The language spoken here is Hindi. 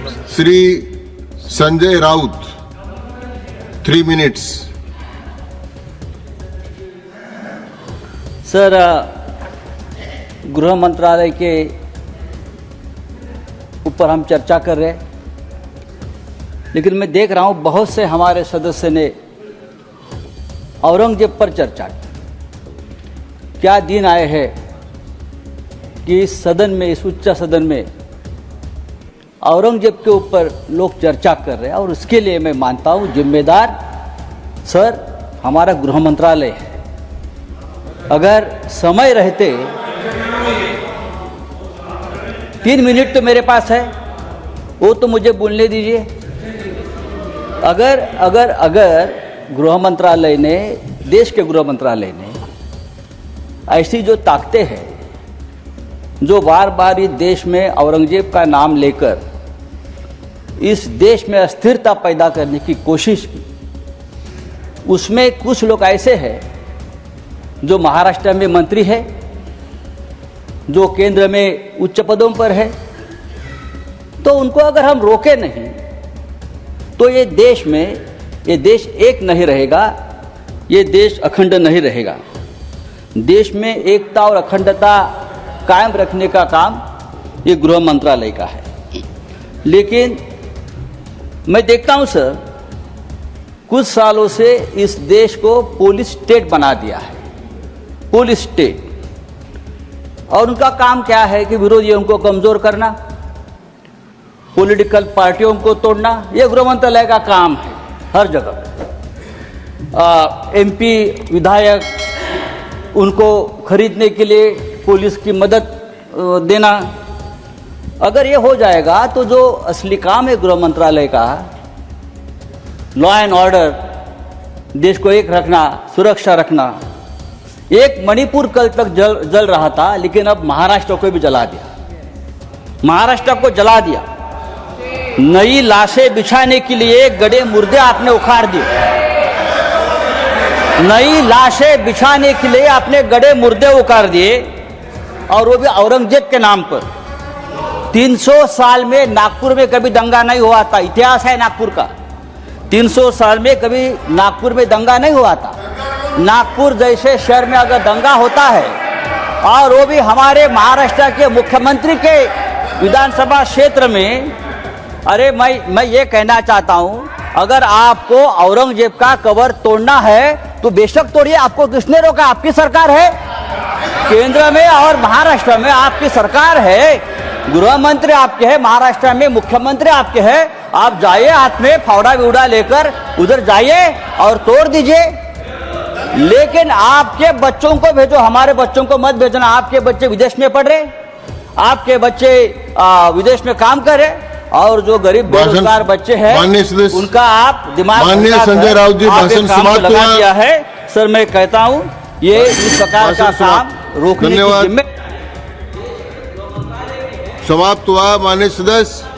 श्री संजय राउत 3 minutes। सर, गृह मंत्रालय के ऊपर हम चर्चा कर रहे हैं, लेकिन मैं देख रहा हूं बहुत से हमारे सदस्य ने औरंगजेब पर चर्चा की। क्या दिन आए हैं कि इस सदन में, इस उच्च सदन में औरंगजेब के ऊपर लोग चर्चा कर रहे हैं, और उसके लिए मैं मानता हूं जिम्मेदार सर हमारा गृह मंत्रालय है। अगर समय रहते 3 मिनट तो मेरे पास है, वो तो मुझे बोलने दीजिए। अगर गृह मंत्रालय ने, देश के गृह मंत्रालय ने ऐसी जो ताकतें हैं, जो बार बार इस देश में औरंगजेब का नाम लेकर इस देश में अस्थिरता पैदा करने की कोशिश की, उसमें कुछ लोग ऐसे हैं जो महाराष्ट्र में मंत्री है, जो केंद्र में उच्च पदों पर है, तो उनको अगर हम रोके नहीं तो ये देश एक नहीं रहेगा, ये देश अखंड नहीं रहेगा। देश में एकता और अखंडता कायम रखने का काम ये गृह मंत्रालय का है। लेकिन मैं देखता हूं सर, कुछ सालों से इस देश को पुलिस स्टेट बना दिया है, पुलिस स्टेट। और उनका काम क्या है कि विरोधियों को कमजोर करना, पॉलिटिकल पार्टियों को तोड़ना, ये गृह मंत्रालय का काम है हर जगह। एमपी विधायक उनको खरीदने के लिए पुलिस की मदद देना। अगर ये हो जाएगा तो जो असली काम है गृह मंत्रालय का, लॉ एंड ऑर्डर, देश को एक रखना, सुरक्षा रखना। एक मणिपुर कल तक जल रहा था, लेकिन अब महाराष्ट्र को भी जला दिया, महाराष्ट्र को जला दिया। नई लाशें बिछाने के लिए गड़े मुर्दे आपने उखाड़ दिए, नई लाशें बिछाने के लिए आपने गड़े मुर्दे उखाड़ दिए, और वो भी औरंगजेब के नाम पर। 300 साल में नागपुर में कभी दंगा नहीं हुआ था, इतिहास है नागपुर का। 300 साल में कभी नागपुर में दंगा नहीं हुआ था। नागपुर जैसे शहर में अगर दंगा होता है, और वो भी हमारे महाराष्ट्र के मुख्यमंत्री के विधानसभा क्षेत्र में, अरे मैं ये कहना चाहता हूं, अगर आपको औरंगजेब का कबर तोड़ना है तो बेशक तोड़िए, आपको किसने रोका? आपकी सरकार है, केंद्र में और महाराष्ट्र में आपकी सरकार है, गृह मंत्री आपके हैं, महाराष्ट्र में मुख्यमंत्री आपके हैं। आप जाइए, हाथ में फावड़ा विवड़ा लेकर उधर जाइए और तोड़ दीजिए। लेकिन आपके बच्चों को भेजो, हमारे बच्चों को मत भेजना। आपके बच्चे विदेश में पढ़ रहे, आपके बच्चे विदेश में काम कर रहे, और जो गरीब बेरोजगार बच्चे हैं उनका आप दिमाग, माननीय संजय राउत जी, भाषण समाप्त लगा दिया है। सर, मैं कहता हूं ये इस प्रकार का काम रोकने की जिम्मेदारी समाप्त हुआ। माननीय सदस्य।